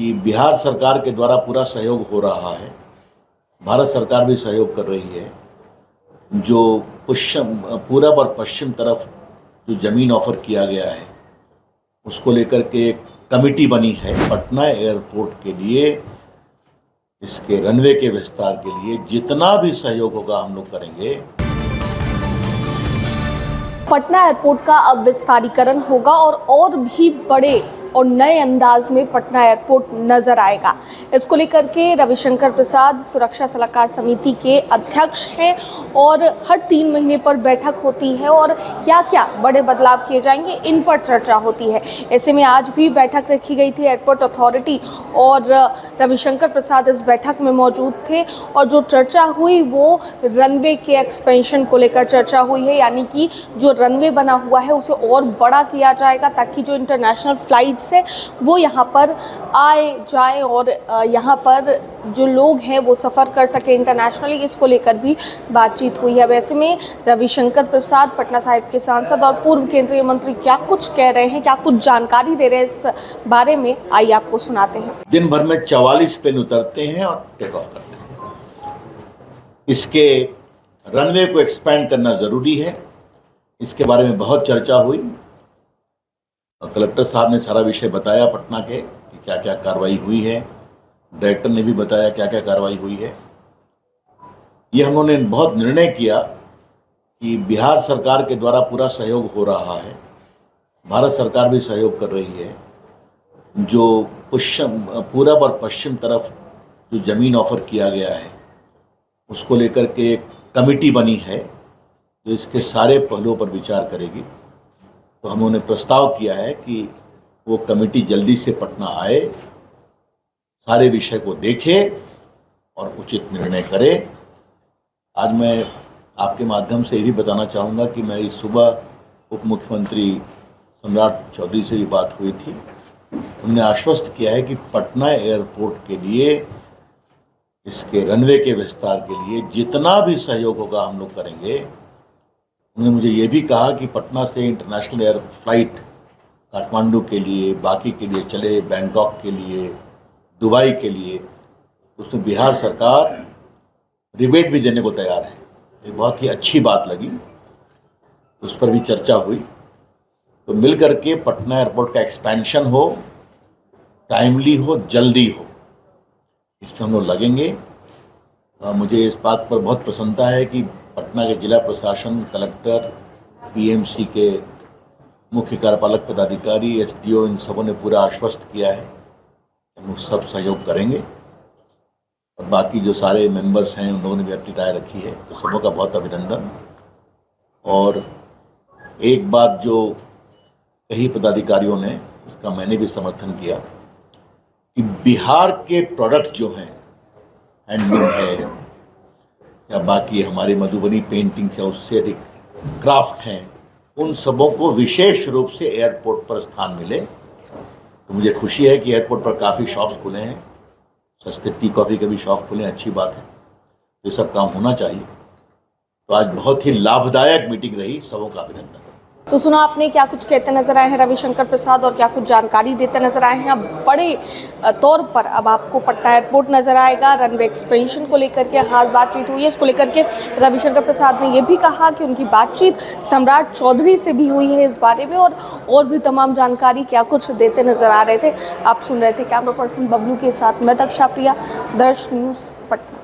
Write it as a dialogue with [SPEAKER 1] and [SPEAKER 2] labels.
[SPEAKER 1] कि बिहार सरकार के द्वारा पूरा सहयोग हो रहा है। भारत सरकार भी सहयोग कर रही है। जो पश्चिम पूरब और पश्चिम तरफ जो ज़मीन ऑफर किया गया है उसको लेकर के एक कमिटी बनी है। पटना एयरपोर्ट के लिए, इसके रनवे के विस्तार के लिए जितना भी सहयोग होगा हम लोग करेंगे।
[SPEAKER 2] पटना एयरपोर्ट का अब विस्तारीकरण होगा और भी बड़े और नए अंदाज में पटना एयरपोर्ट नजर आएगा। इसको लेकर के रविशंकर प्रसाद सुरक्षा सलाहकार समिति के अध्यक्ष हैं और हर 3 महीने पर बैठक होती है और क्या क्या बड़े बदलाव किए जाएंगे इन पर चर्चा होती है। ऐसे में आज भी बैठक रखी गई थी एयरपोर्ट अथॉरिटी और रविशंकर प्रसाद इस बैठक में मौजूद थे और जो चर्चा हुई वो रनवे के एक्सपेंशन को लेकर चर्चा हुई है, यानी कि जो रनवे बना हुआ है उसे और बड़ा किया जाएगा ताकि जो इंटरनेशनल फ्लाइट से वो यहाँ पर आए जाए और यहाँ पर जो लोग हैं वो सफ़र कर सके इंटरनेशनली। इसको लेकर भी बातचीत हुई है। वैसे में रविशंकर प्रसाद पटना साहिब के सांसद और पूर्व केंद्रीय मंत्री क्या कुछ कह रहे हैं, क्या कुछ जानकारी दे रहे हैं इस बारे में, आइए आपको सुनाते हैं।
[SPEAKER 1] दिन भर में 44 प्लेन उतरते हैं और टेक ऑफ करते हैं। इसके रनवे को एक्सपेंड करना ज़रूरी है। इसके बारे में बहुत चर्चा हुई। कलेक्टर साहब ने सारा विषय बताया पटना के कि क्या क्या कार्रवाई हुई है। डायरेक्टर ने भी बताया क्या क्या कार्रवाई हुई है। ये हम लोगों ने बहुत निर्णय किया कि बिहार सरकार के द्वारा पूरा सहयोग हो रहा है। भारत सरकार भी सहयोग कर रही है। जो पूरब और पश्चिम तरफ जो ज़मीन ऑफर किया गया है उसको लेकर के एक कमिटी बनी है जो इसके सारे पहलुओं पर विचार करेगी। तो हम लोगों ने प्रस्ताव किया है कि वो कमेटी जल्दी से पटना आए, सारे विषय को देखे और उचित निर्णय करे। आज मैं आपके माध्यम से ये भी बताना चाहूँगा कि मेरी सुबह उप मुख्यमंत्री सम्राट चौधरी से भी बात हुई थी। उन्होंने आश्वस्त किया है कि पटना एयरपोर्ट के लिए, इसके रनवे के विस्तार के लिए जितना भी सहयोग होगा हम लोग करेंगे। उन्होंने मुझे ये भी कहा कि पटना से इंटरनेशनल एयर फ्लाइट काठमांडू के लिए, बाकी के लिए चले, बैंकॉक के लिए, दुबई के लिए, उसमें बिहार सरकार रिबेट भी देने को तैयार है। ये बहुत ही अच्छी बात लगी, उस पर भी चर्चा हुई। तो मिल करके पटना एयरपोर्ट का एक्सपेंशन हो, टाइमली हो, जल्दी हो, इस पर हम लोग लगेंगे। मुझे इस बात पर बहुत प्रसन्नता है कि पटना के जिला प्रशासन, कलेक्टर, पीएमसी के मुख्य कार्यपालक पदाधिकारी, एसडीओ, इन सबों ने पूरा आश्वस्त किया है हम लोग सब सहयोग करेंगे। और बाकी जो सारे मेंबर्स हैं उन लोगों ने भी अपनी राय रखी है, तो सबों का बहुत अभिनंदन। और एक बात जो कई पदाधिकारियों ने, उसका मैंने भी समर्थन किया कि बिहार के प्रोडक्ट जो हैं, हैंडलूम है या बाकी हमारी मधुबनी पेंटिंग्स है, उससे अधिक क्राफ्ट हैं, उन सबों को विशेष रूप से एयरपोर्ट पर स्थान मिले। तो मुझे खुशी है कि एयरपोर्ट पर काफ़ी शॉप्स खुले हैं, सस्ते टी कॉफ़ी के भी शॉप खुले हैं, अच्छी बात है। ये सब काम होना चाहिए। तो आज बहुत ही लाभदायक मीटिंग रही, सबों का अभिनंदन।
[SPEAKER 2] तो सुना आपने क्या कुछ कहते नजर आए हैं रविशंकर प्रसाद और क्या कुछ जानकारी देते नजर आए हैं। अब बड़े तौर पर अब आपको पटना एयरपोर्ट नजर आएगा। रनवे एक्सपेंशन को लेकर के खास बातचीत हुई है। इसको लेकर के रविशंकर प्रसाद ने यह भी कहा कि उनकी बातचीत सम्राट चौधरी से भी हुई है इस बारे में और भी तमाम जानकारी क्या कुछ देते नजर आ रहे थे। आप सुन रहे थे कैमरा पर्सन बबलू के साथ मैं दक्षा प्रिया, दर्श न्यूज़ पटना।